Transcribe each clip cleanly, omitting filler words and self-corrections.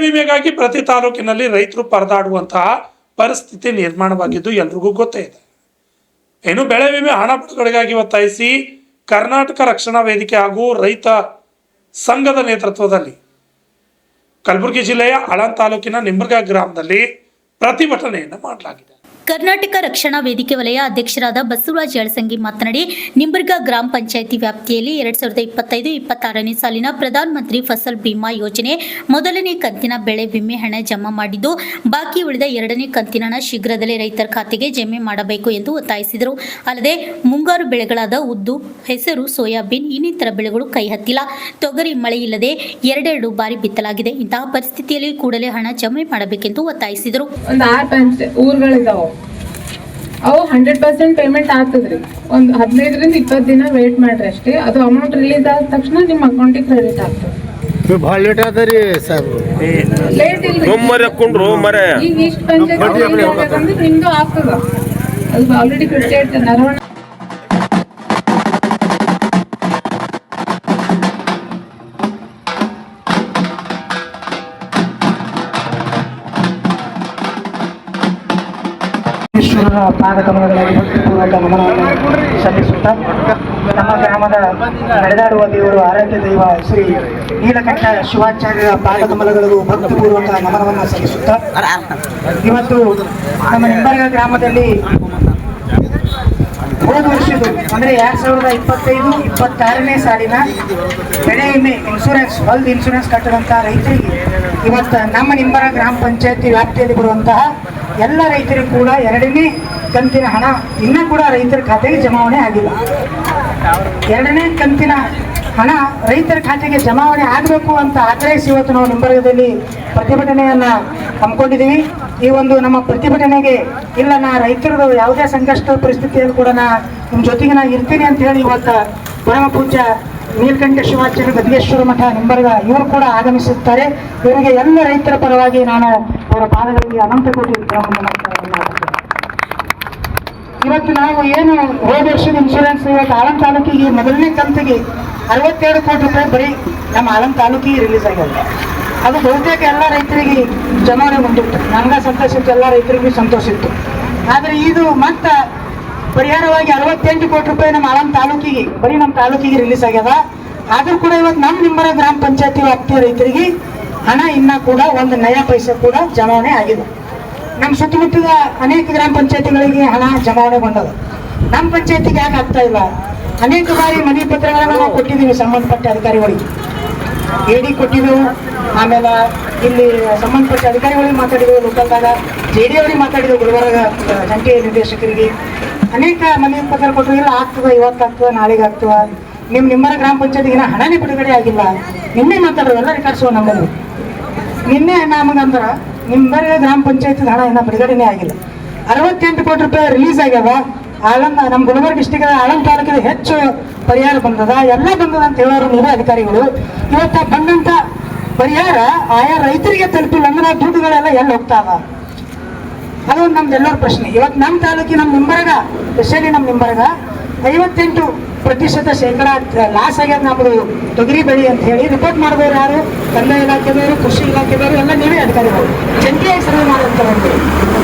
ವಿಮೆಗಾಗಿ ಪ್ರತಿ ತಾಲೂಕಿನಲ್ಲಿ ರೈತರು ಪರದಾಡುವಂತಹ ಪರಿಸ್ಥಿತಿ ನಿರ್ಮಾಣವಾಗಿದ್ದು ಎಲ್ರಿಗೂ ಗೊತ್ತೇ ಇದೆ. ಇನ್ನು ಬೆಳೆ ವಿಮೆ ಹಣ ಬಿಡುಗಡೆಗಾಗಿ ಒತ್ತಾಯಿಸಿ ಕರ್ನಾಟಕ ರಕ್ಷಣಾ ವೇದಿಕೆ ಹಾಗೂ ರೈತ ಸಂಘದ ನೇತೃತ್ವದಲ್ಲಿ ಕಲಬುರಗಿ ಜಿಲ್ಲೆಯ ಆಳಂದ ತಾಲೂಕಿನ ನಿಂಬರ್ಗಾ ಗ್ರಾಮದಲ್ಲಿ ಪ್ರತಿಭಟನೆಯನ್ನು ಮಾಡಲಾಗಿದೆ. ಕರ್ನಾಟಕ ರಕ್ಷಣಾ ವೇದಿಕೆ ವಲಯ ಅಧ್ಯಕ್ಷರಾದ ಬಸವರಾಜ್ ಯಳಸಂಗಿ ಮಾತನಾಡಿ, ನಿಂಬರ್ಗಾ ಗ್ರಾಮ ಪಂಚಾಯಿತಿ ವ್ಯಾಪ್ತಿಯಲ್ಲಿ 2025-26ನೇ ಸಾಲಿನ ಪ್ರಧಾನ ಮಂತ್ರಿ ಫಸಲ್ ಬಿಮಾ ಯೋಜನೆ ಮೊದಲನೇ ಕಂತಿನ ಬೆಳೆ ವಿಮೆ ಹಣ ಜಮಾ ಮಾಡಿದ್ದು, ಬಾಕಿ ಉಳಿದ 2ನೇ ಕಂತಿನ ಹಣ ಶೀಘ್ರದಲ್ಲೇ ರೈತರ ಖಾತೆಗೆ ಜಮೆ ಮಾಡಬೇಕು ಎಂದು ಒತ್ತಾಯಿಸಿದರು. ಅಲ್ಲದೆ ಮುಂಗಾರು ಬೆಳೆಗಳಾದ ಉದ್ದು, ಹೆಸರು, ಸೋಯಾಬೀನ್ ಇನ್ನಿತರ ಬೆಳೆಗಳು ಕೈ ಹತ್ತಿಲ್ಲ. ತೊಗರಿ ಮಳೆ ಇಲ್ಲದೆ 2 ಬಾರಿ ಬಿತ್ತಲಾಗಿದೆ. ಇಂತಹ ಪರಿಸ್ಥಿತಿಯಲ್ಲಿ ಕೂಡಲೇ ಹಣ ಜಮೆ ಮಾಡಬೇಕೆಂದು ಒತ್ತಾಯಿಸಿದರು. ಅವು 100% ಪೇಮೆಂಟ್ ಆಗ್ತದ್ರಿ. ಒಂದು 15ರಿಂದ 20 ದಿನ ವೇಟ್ ಮಾಡ್ರಿ ಅಷ್ಟೇ. ಅದು ಅಮೌಂಟ್ ರಿಲೀಸ್ ಆದ ತಕ್ಷಣ ನಿಮ್ಮ ಅಕೌಂಟಿಗೆ ಕ್ರೆಡಿಟ್ ಆಗ್ತದೆ. ಭಾಳ ಲೇಟ್ ಆದ್ರಿ ಸರ್. ಲೇಟ್ ಇಲ್ಲ, ಈಗ ಇಷ್ಟು ಪಂಚಾಯತ್ ನಿಮ್ದು ಆಗ್ತದ. ಅದು ಆಲ್ರೆಡಿ ಕ್ರೆಡಿಟ್ ನರವಣ ಈಶ್ವರನ ಪಾದಕಮಲಗಳಲ್ಲಿ ಭಕ್ತಿಪೂರ್ವಕ ನಮನವನ್ನು ಸಲ್ಲಿಸುತ್ತಾ ನಮ್ಮ ಗ್ರಾಮದ ನಡೆದಾಡುವ ದೇವರು ಆರಾಧ್ಯ ದೈವ ಶ್ರೀ ನೀಲಕಂಠ ಶಿವಾಚಾರ್ಯರ ಪಾದಕಮಲಗಳಿಗೂ ಭಕ್ತಿಪೂರ್ವಕ ನಮನವನ್ನು ಸಲ್ಲಿಸುತ್ತಾ ಇವತ್ತು ನಮ್ಮ ನಿಂಬರ್ಗಾ ಗ್ರಾಮದಲ್ಲಿ ಹೋದ ವರ್ಷದ್ದು ಅಂದರೆ 2025-26ನೇ ಸಾಲಿನ ಬೆಳೆ ವಿಮೆ ಇನ್ಶೂರೆನ್ಸ್ ಹೊಲ್ದು ಇನ್ಶೂರೆನ್ಸ್ ಕಟ್ಟಿದಂಥ ರೈತರಿಗೆ ಇವತ್ತು ನಮ್ಮ ನಿಂಬರ್ಗಾ ಗ್ರಾಮ ಪಂಚಾಯತಿ ವ್ಯಾಪ್ತಿಯಲ್ಲಿ ಬರುವಂತಹ ಎಲ್ಲ ರೈತರಿಗೂ ಕೂಡ 2ನೇ ಕಂತಿನ ಹಣ ಇನ್ನೂ ಕೂಡ ರೈತರ ಖಾತೆಗೆ ಜಮಾವಣೆ ಆಗಿಲ್ಲ. 2ನೇ ಕಂತಿನ ಹಣ ರೈತರ ಖಾತೆಗೆ ಜಮಾವಣೆ ಆಗಬೇಕು ಅಂತ ಆಗ್ರಹಿಸಿ ಇವತ್ತು ನಾವು ನಿಂಬರ್ಗದಲ್ಲಿ ಪ್ರತಿಭಟನೆಯನ್ನು ಹಮ್ಮಿಕೊಂಡಿದ್ದೀವಿ. ಈ ಒಂದು ನಮ್ಮ ಪ್ರತಿಭಟನೆಗೆ ಇಲ್ಲ, ನಾ ರೈತರದು ಯಾವುದೇ ಸಂಕಷ್ಟ ಪರಿಸ್ಥಿತಿಯಲ್ಲಿ ಕೂಡ ನಿಮ್ಮ ಜೊತೆಗೆ ನಾನು ಇರ್ತೀನಿ ಅಂತ ಹೇಳಿ ಇವತ್ತು ಪರಮ ಪೂಜ್ಯ ನೀಲಕಂಠ ಶಿವಾಚಾರ್ಯ ಗದಿಗೇಶ್ವರ ಮಠ ನಿಂಬರ್ಗಾ ಇವರು ಕೂಡ ಆಗಮಿಸುತ್ತಾರೆ. ಇವರಿಗೆ ಎಲ್ಲ ರೈತರ ಪರವಾಗಿ ನಾನು ಅವರ ಪಾದಗಳಿಗೆ ಅನಂತ ಕೋಟಿ ಇವತ್ತು ನಾವು ಏನು ಹೋದ ವರ್ಷದ ಇನ್ಶೂರೆನ್ಸ್ ಇವತ್ತು ಆಳಂದ ತಾಲೂಕಿಗೆ ಮೊದಲನೇ ಕಂತಿಗೆ 62 ಕೋಟಿ ರೂಪಾಯಿ ಬರೀ ನಮ್ಮ ಆಳಂದ ತಾಲೂಕಿಗೆ ರಿಲೀಸ್ ಆಗಿದೆ. ಅದು ಬಹುತೇಕ ಎಲ್ಲ ರೈತರಿಗೆ ಜಮಾವಣೆ ಬಂದಿತ್ತು. ನನಗೆ ಸಂತೋಷ ಇತ್ತು, ಎಲ್ಲ ರೈತರಿಗೂ ಸಂತೋಷ ಇತ್ತು. ಆದರೆ ಇದು ಮತ್ತೆ ಪರಿಹಾರವಾಗಿ 68 ಕೋಟಿ ರೂಪಾಯಿ ನಮ್ಮ ಆಳಂದ ತಾಲೂಕಿಗೆ ಬರೀ ನಮ್ಮ ತಾಲೂಕಿಗೆ ರಿಲೀಸ್ ಆಗ್ಯದ. ಆದರೂ ಕೂಡ ಇವತ್ತು ನಮ್ಮ ನಿಂಬರ್ಗಾ ಗ್ರಾಮ ಪಂಚಾಯತಿ ವ್ಯಾಪ್ತಿಯ ರೈತರಿಗೆ ಹಣ ಇನ್ನೂ ಕೂಡ 1 ನಯಾ ಪೈಸೆ ಕೂಡ ಜಮಾವಣೆ ಆಗಿದೆ. ನಮ್ಮ ಸುತ್ತಮುತ್ತದ ಅನೇಕ ಗ್ರಾಮ ಪಂಚಾಯತಿಗಳಿಗೆ ಹಣ ಜಮಾವಣೆ ಬಂದದ. ನಮ್ಮ ಪಂಚಾಯತಿಗೆ ಯಾಕೆ ಆಗ್ತಾ ಇಲ್ಲ? ಅನೇಕ ಬಾರಿ ಮನವಿ ಪತ್ರಗಳನ್ನು ನಾವು ಕೊಟ್ಟಿದ್ದೀವಿ ಸಂಬಂಧಪಟ್ಟ ಅಧಿಕಾರಿಗಳಿಗೆ, AD ಕೊಟ್ಟಿದ್ದೆವು. ಆಮೇಲೆ ಇಲ್ಲಿ ಸಂಬಂಧಪಟ್ಟ ಅಧಿಕಾರಿಗಳಿಗೆ ಮಾತಾಡಿದೆವು, ಲೋಕಲ್ದಾಗ JD ಅವರಿಗೆ ಮಾತಾಡಿದೆವು, ಗುಲ್ಬರ್ಗ ಜಂಟಿ ನಿರ್ದೇಶಕರಿಗೆ ಅನೇಕ ಮನವಿ ಪತ್ರ ಕೊಟ್ಟರು. ಇಲ್ಲ ಆಗ್ತದೆ, ಇವತ್ತು ಆಗ್ತದೆ, ನಾಳೆಗೆ ಆಗ್ತದೆ. ನಿಂಬರ್ಗಾ ಗ್ರಾಮ ಪಂಚಾಯತಿಗೆ ಹಣನೇ ಬಿಡುಗಡೆ ಆಗಿಲ್ಲ. ನಿನ್ನೆ ಮಾತಾಡೋದು ಎಲ್ಲ ರೆಕಾರ್ಡ್ಸುವ ನಮ್ಮದು. ನಿನ್ನೆ ನಮಗಂದ್ರೆ ನಿಂಬರ್ಗಾ ಗ್ರಾಮ ಪಂಚಾಯತಿ ಹಣ ಇನ್ನೂ ಬಿಡುಗಡೆನೇ ಆಗಿಲ್ಲ. 68 ಕೋಟಿ ರೂಪಾಯಿ ರಿಲೀಸ್ ಆಗ್ಯದ. ಆಳಂದ ನಮ್ಮ ಗುಲ್ಬರ್ಗ ಡಿಸ್ಟಿಕ್ ಆಳಂದ ತಾಲೂಕಿಗೆ ಹೆಚ್ಚು ಪರಿಹಾರ ಬಂದದ, ಎಲ್ಲ ಬಂದದ ಅಂತ ಹೇಳೋರು ನೀವೇ ಅಧಿಕಾರಿಗಳು. ಇವತ್ತು ಬಂದಂಥ ಪರಿಹಾರ ಆಯಾ ರೈತರಿಗೆ ತಲುಪಿಲ್ಲ ಅಂದ್ರೆ ದುಡ್ಡುಗಳೆಲ್ಲ ಎಲ್ಲಿ ಹೋಗ್ತಾ ಇದ? ಅದೊಂದು ನಮ್ದೆಲ್ಲರ ಪ್ರಶ್ನೆ. ಇವತ್ತು ನಮ್ಮ ತಾಲೂಕಿನ ನಮ್ಮ ನಿಂಬರ್ಗಾ, ಸ್ಪೆಷಲಿ ನಮ್ಮ ನಿಂಬರ್ಗಾ 58% ಲಾಸ್ ಆಗ್ಯದ ನಮ್ಮದು ತೊಗರಿ ಬೆಳೆ ಅಂತ ಹೇಳಿ ರಿಪೋರ್ಟ್ ಮಾಡಿದವರು ಯಾರು? ಕಂದಾಯ ಇಲಾಖೆದವರು, ಕೃಷಿ ಇಲಾಖೆದವರು, ಎಲ್ಲ ನೀವೇ ಅಧಿಕಾರಿಗಳು ಜಂಟಿಯಾಗಿ ಸರ್ವೆ ಮಾಡುವಂಥವ್ರು.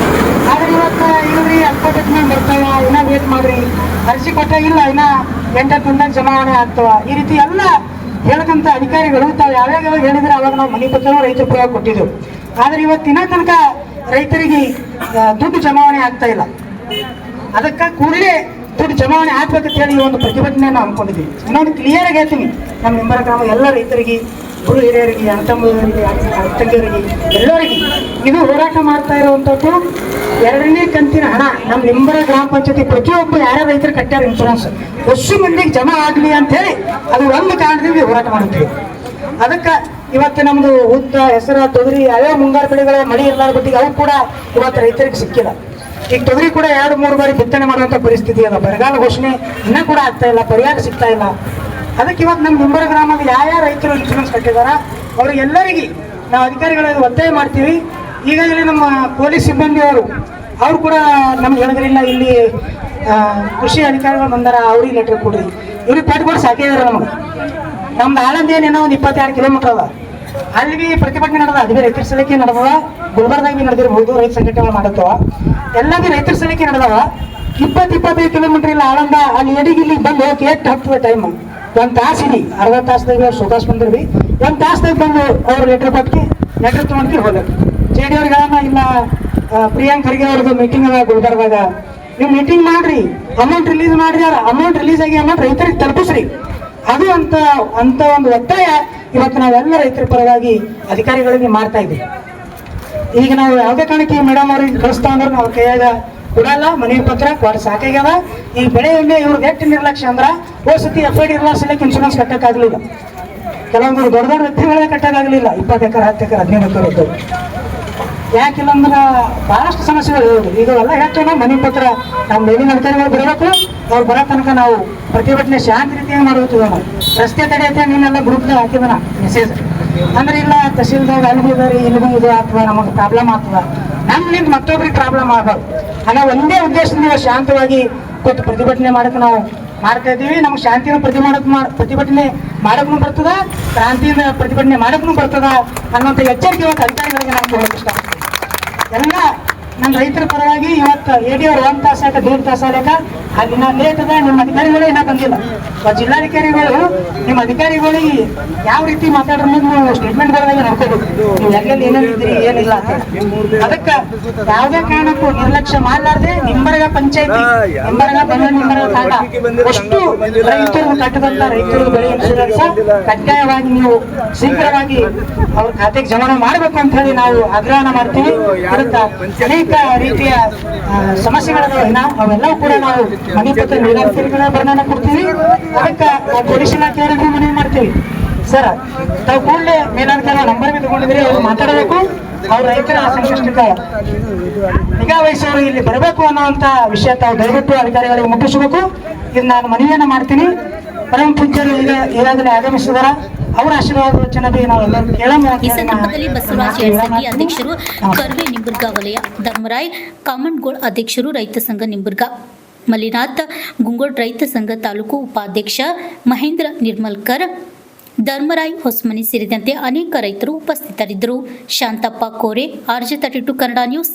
ಆದರೆ ಇವತ್ತು ಇವ್ರಿ ಅಲ್ಪಟೆಕ್ಮೆಂಟ್ ಬರ್ತಾವ, ಇನ್ನೂ ವೇಟ್ ಮಾಡ್ರಿ, ಅರ್ಜಿ ಕೊಟ್ಟಾಗಿಲ್ಲ, ಇನ್ನೂ 8 ದಿನದಾಗ ಜಮಾವಣೆ ಆಗ್ತಾವ. ಈ ರೀತಿ ಎಲ್ಲ ಹೇಳಕ್ಕಂಥ ಅಧಿಕಾರಿಗಳು ತಾವು ಯಾವ್ಯಾವ ಹೇಳಿದ್ರೆ ಅವಾಗ ನಾವು ಮನೆ ಪತ್ರನೂ ರೈತರ ಪರವಾಗಿ ಕೊಟ್ಟಿದ್ದೆವು. ಆದರೆ ಇವತ್ತಿನ ತನಕ ರೈತರಿಗೆ ದುಡ್ಡು ಜಮಾವಣೆ ಆಗ್ತಾ ಇಲ್ಲ. ಅದಕ್ಕೆ ಕೂಡಲೇ ದುಡ್ಡು ಜಮಾವಣೆ ಆಗ್ಬೇಕಂತ ಹೇಳಿ ಒಂದು ಪ್ರತಿಭಟನೆಯನ್ನು ಹಮ್ಮಿಕೊಂಡಿದ್ದೀವಿ. ಇನ್ನೊಂದು ಕ್ಲಿಯರ್ ಆಗಿ ಹೇಳ್ತೀನಿ, ನಮ್ಮ ನಿಂಬರ್ಗಾ ಗ್ರಾಮ ಎಲ್ಲ ರೈತರಿಗೆ, ಗುರು ಹಿರಿಯರಿಗೆ, ಅಣ್ಣತಮ್ಮರಿಗೆ, ಅಕ್ಕಂಗಿಯರಿಗೆ, ಎಲ್ಲರಿಗೆ ಇದು ಹೋರಾಟ ಮಾಡ್ತಾ ಇರುವಂಥದ್ದು. 2ನೇ ಕಂತಿನ ಹಣ ನಮ್ಮ ನಿಂಬರ್ಗಾ ಗ್ರಾಮ ಪಂಚಾಯತಿ ಪ್ರತಿಯೊಬ್ಬ ಯಾರ ರೈತರು ಕಟ್ಟಾರ ಇನ್ಶೂರೆನ್ಸ್ ಹೊಸ ಮಂದಿಗೆ ಜಮಾ ಆಗಲಿ ಅಂತ ಹೇಳಿ ಅದು ಒಂದು ಕಾರಣದಿಂದ ಹೋರಾಟ ಮಾಡ್ತೀವಿ. ಅದಕ್ಕೆ ಇವತ್ತು ನಮ್ಮದು ಉದ್ದ, ಹೆಸರು, ತೊಗರಿ ಯಾವ್ಯಾವ ಮುಂಗಾರು ಬೆಳೆಗಳ ಮಳೆ ಇರಲಾರ ಬಿಟ್ಟಿಗೆ ಅವು ಕೂಡ ಇವತ್ತು ರೈತರಿಗೆ ಸಿಕ್ಕಿಲ್ಲ. ಈಗ ತೊಗರಿ ಕೂಡ 2-3 ಬಾರಿ ಬಿತ್ತನೆ ಮಾಡುವಂಥ ಪರಿಸ್ಥಿತಿ ಅದ. ಬರಗಾಲ ಘೋಷಣೆ ಇನ್ನೂ ಕೂಡ ಆಗ್ತಾ ಇಲ್ಲ, ಪರಿಹಾರ ಸಿಗ್ತಾ ಇಲ್ಲ. ಅದಕ್ಕೆ ಇವತ್ತು ನಮ್ಮ ನಿಂಬರ್ಗಾ ಗ್ರಾಮದ ಯಾವ ರೈತರು ಇನ್ಶೂರೆನ್ಸ್ ಕಟ್ಟಿದಾರ ಅವ್ರಿಗೆಲ್ಲರಿಗೆ ನಾವು ಅಧಿಕಾರಿಗಳಿಗೆ ಒತ್ತಾಯ ಮಾಡ್ತೀವಿ. ಈಗಾಗಲೇ ನಮ್ಮ ಪೊಲೀಸ್ ಸಿಬ್ಬಂದಿಯವರು ಅವ್ರು ಕೂಡ ನಮ್ಗೆ ಹೇಳಿದ್ರಿಲ್ಲ, ಇಲ್ಲಿ ಕೃಷಿ ಅಧಿಕಾರಿಗಳು ಬಂದಾರ, ಅವ್ರಿಗೆ ಲೆಟರ್ ಕೊಡ್ರಿ, ಇವ್ರಿಗೆ ಪಟ್ಕೊಟ್ಟು ಸಾಕಿದಾರೆ ನಮಗೆ. ನಮ್ದು ಆಳಂದ ಏನೇನೋ ಒಂದು 22 ಕಿಲೋಮೀಟರ್ ಅದ. ಅಲ್ಲಿ ಬಿ ಪ್ರತಿಭಟನೆ ನಡೆದ, ಅದು ಬಿ ರೈತರ ಸಲಹೆ ನಡೆದವ. ಗುಲ್ಬರ್ದಾಗ ಬಿ ನಡೆದಿರ್ಬೋದು, ರೈತ ಸಂಘಟನೆ ಮಾಡತ್ತವ. ಎಲ್ಲ ಬಿ ರೈತರ ಸಲಹೆ ನಡೆದವ. 20-25 ಕಿಲೋಮೀಟರ್ ಇಲ್ಲ ಆಳಂದ, ಅಲ್ಲಿ ಎಡಿಗೆ ಇಲ್ಲಿ ಬಂದು ಹೋಗಿ ಎಷ್ಟು ಹತ್ತದ ಟೈಮ್, 1 ತಾಸು ಇಲ್ಲಿ 60 ತಾಸ್ದಾಗ ಸುತಾಸ್ ಬಂದಿರ್ವಿ. 1 ತಾಸ್ದಾಗ ಬಂದು ಅವ್ರು ಲೆಟರ್ ಕೊಟ್ಟು ಲೆಟರ್ ತೊಗೊಂಡ್ಕಿ ಹೋದ್ರು. JD ಅವ್ರಿಗೆ ಇಲ್ಲ ಪ್ರಿಯಾಂಕ್ ಖರ್ಗೆ ಅವ್ರದ್ದು ಮೀಟಿಂಗ್ ಅದ ಗುಲ್ಬರ್ದಾಗ, ನೀವು ಮೀಟಿಂಗ್ ಮಾಡ್ರಿ, ಅಮೌಂಟ್ ರಿಲೀಸ್ ಮಾಡ್ರಿ, ಅಮೌಂಟ್ ರಿಲೀಸ್ ಆಗಿ ಅಮೌಂಟ್ ರೈತರಿಗೆ ತಲುಪಿಸ್ರಿ. ಅದು ಅಂತ ಒಂದು ಒತ್ತಾಯ ಇವತ್ತು ನಾವೆಲ್ಲ ರೈತರ ಪರವಾಗಿ ಅಧಿಕಾರಿಗಳಿಗೆ ಮಾಡ್ತಾ ಇದ್ದೀವಿ. ಈಗ ನಾವು ಯಾವುದೇ ಕಾರಣಕ್ಕೆ ಮೇಡಮ್ ಅವ್ರಿಗೆ ಕಳಿಸ್ತಾ ಅಂದ್ರೆ ನಾವು ಕೈಯಾಗ ಕೊಡಲ್ಲ, ಮನವಿ ಪತ್ರ ಕೊಡ ಸಾಕಾಗ್ಯದ. ಈ ಬೆಳೆ ವಿಮೆ ಇವ್ರಿಗೆ ಎಷ್ಟು ನಿರ್ಲಕ್ಷ್ಯ ಅಂದ್ರೆ ಹೋದ್ಸತಿ FID ಇರ್ಲಾರ್ಸಲಕ್ಕೆ ಇನ್ಶೂರೆನ್ಸ್ ಕಟ್ಟಕ್ಕಾಗಲಿಲ್ಲ. ಕೆಲವೊಂದು ದೊಡ್ಡ ವ್ಯಕ್ತಿಗಳೇ ಕಟ್ಟಕ್ಕಾಗಲಿಲ್ಲ. 20 ಎಕರೆ 10 ಎಕರೆ 15 ಎಕರೆ ಇತ್ತು. ಯಾಕಿಲ್ಲ ಅಂದ್ರೆ ಬಹಳಷ್ಟು ಸಮಸ್ಯೆಗಳು ಇರೋದು. ಈಗ ಎಲ್ಲ ಹೇಳ್ತೇವೆ, ಮನವಿ ಪತ್ರ ನಮ್ಮ ಮೇಲಿನ ಅಧಿಕಾರಿಗಳು ಬರಬೇಕು. ಅವ್ರು ಬರೋ ತನಕ ನಾವು ಪ್ರತಿಭಟನೆ ಶಾಂತ ರೀತಿಯಾಗಿ ಮಾಡಬೇಕು. ರಸ್ತೆ ತಡೆಯತ್ತೆ ನೀನೆಲ್ಲ ಗ್ರೂಪ್ದಾಗ ಹಾಕಿದನ ಮೆಸೇಜ್ ಅಂದ್ರೆ ಇಲ್ಲ ತಹಸೀಲ್ದಾಗ ಅಲ್ಲಿ ಹೋದಾರಿ ಇಲ್ಲಿ ಇದು ಆಗ್ತದ, ನಮಗೆ ಪ್ರಾಬ್ಲಮ್ ಆಗ್ತದ, ನಮ್ಮಿಂದ ಮತ್ತೊಬ್ರಿಗೆ ಪ್ರಾಬ್ಲಮ್ ಆಗಬಾರ್ದು ಅನ್ನೋ ಒಂದೇ ಉದ್ದೇಶದಿಂದ ಶಾಂತವಾಗಿ ಕೊಟ್ಟು ಪ್ರತಿಭಟನೆ ಮಾಡಕ್ಕೆ ನಾವು ಮಾಡ್ತಾ ಇದ್ದೀವಿ. ನಮ್ಗೆ ಶಾಂತಿನ ಪ್ರತಿಭಟನೆ ಮಾಡಕ್ಕೂ ಬರ್ತದ, ಕ್ರಾಂತಿಯಿಂದ ಪ್ರತಿಭಟನೆ ಮಾಡಕ್ಕೂ ಬರ್ತದ ಅನ್ನೋಂಥ ಎಚ್ಚರಿಕೆ ಇವತ್ತು ಅಧಿಕಾರಿಗಳಿಗೆ ನಾವು ಕೊಡೋಕೆ ಇಷ್ಟಪಡ್ತೀವಿ. ಎಲ್ಲ ನಮ್ಮ ರೈತರ ಪರವಾಗಿ ಇವತ್ತು AD ಅವ್ರು 1 ತಾಸು ಯಾಕೆ 1.5 ತಾಸು ಆಗ ಅಲ್ಲಿ ನಾನು ಲೇಟ್ ಅದ. ನಿಮ್ಮ ಅಧಿಕಾರಿಗಳು ಏನೋ ಬಂದಿಲ್ಲ. ಜಿಲ್ಲಾಧಿಕಾರಿಗಳು ನಿಮ್ಮ ಅಧಿಕಾರಿಗಳಿಗೆ ಯಾವ ರೀತಿ ಮಾತಾಡ್ರ ನೀವು ಸ್ಟೇಟ್ಮೆಂಟ್ ಬರೋದಾಗ ನೋಡ್ಕೋಬೇಕು, ನೀವು ಎಲ್ಲೆಲ್ಲಿ ಏನೇನು ಇದ್ರಿ ಏನಿಲ್ಲ ಅಂತ. ಅದಕ್ಕೆ ಯಾವುದೇ ಕಾರಣಕ್ಕೂ ನಿರ್ಲಕ್ಷ್ಯ ಮಾಡಲಾರ್ದೆ ನಿಂಬರಗ ಪಂಚಾಯತಿ, ನಿಂಬರಗ ತಾಂಡ ಅಷ್ಟು ರೈತರು ಕಟ್ಟದಂತ ರೈತರು ಬೆಳೆ ಇನ್ಶೂರೆನ್ಸ್ ಕಡ್ಡಾಯವಾಗಿ ನೀವು ಶೀಘ್ರವಾಗಿ ಅವ್ರ ಖಾತೆಗೆ ಜಮಾ ಮಾಡಬೇಕು ಅಂತ ಹೇಳಿ ನಾವು ಆಗ್ರಹನ ಮಾಡ್ತೀವಿ. ಅದಕ್ಕೆ ಅನೇಕ ರೀತಿಯ ಸಮಸ್ಯೆಗಳಿದಾವೆ, ಅವೆಲ್ಲವೂ ಕೂಡ ನಾವು ಮನೆ ಪತ್ರ ನೀರಾವರಿಗಳ ಬರ್ಣನ ಕೊಡ್ತೀವಿ. ಅದಕ್ಕೆ ನಾವು ಪೊಲೀಸ್ ಇಲಾಖೆಯವರಿಗೂ ಮನವಿ ಮಾಡ್ತೀವಿ, ಸರ್ ತಾವು ಕೂಡಲೇ ಮೇಲಾಧಿಕಾರಿ ನಂಬರ್ ಬಿ ತಗೊಂಡಿದ್ರೆ ಅವ್ರು ಮಾತಾಡಬೇಕು, ಅವ್ರ ರೈತರ ಸಂಕಷ್ಟಕ್ಕೆ ನಿಗಾ ವಹಿಸೋರು ಇಲ್ಲಿ ಬರಬೇಕು ಅನ್ನೋಂಥ ವಿಷಯ ತಾವು ದಯವಿಟ್ಟು ಅಧಿಕಾರಿಗಳಿಗೆ ಮುಟ್ಟಿಸಬೇಕು. ಇದು ನಾನು ಮನವಿಯನ್ನ ಮಾಡ್ತೀನಿ. ಪರಮ ಪೂಜ್ಯರು ಈಗ ಈಗಾಗಲೇ ಆಗಮಿಸಿದಾರ, ಅವರ ಆಶೀರ್ವಾದ ವಚನ ನಾವೆಲ್ಲರೂ ಈ ಸಂದರ್ಭದಲ್ಲಿ ಬಸವರಾಜ್ ಯಳಸಂಗಿ ಅಧ್ಯಕ್ಷರು, ಕರ್ವೆ ನಿಂಬುರ್ಗಾ ವಲಯ, ಧರ್ಮರಾಯ್ ಕಾಮಣ್ಗೋಳ್ ಅಧ್ಯಕ್ಷರು, ರೈತ ಸಂಘ ನಿಂಬುರ್ಗಾ, ಮಲ್ಲಿನಾಥ್ ಗುಂಗೋಡ್ ರೈತ ಸಂಘ ತಾಲೂಕು ಉಪಾಧ್ಯಕ್ಷ ಮಹೇಂದ್ರ ನಿರ್ಮಲ್ಕರ್, ಧರ್ಮರಾಯ್ ಹೊಸ್ಮನಿ ಸೇರಿದಂತೆ ಅನೇಕ ರೈತರು ಉಪಸ್ಥಿತರಿದ್ದರು. ಶಾಂತಪ್ಪ ಕೋರೆ, RJ32 ಕನ್ನಡ ನ್ಯೂಸ್.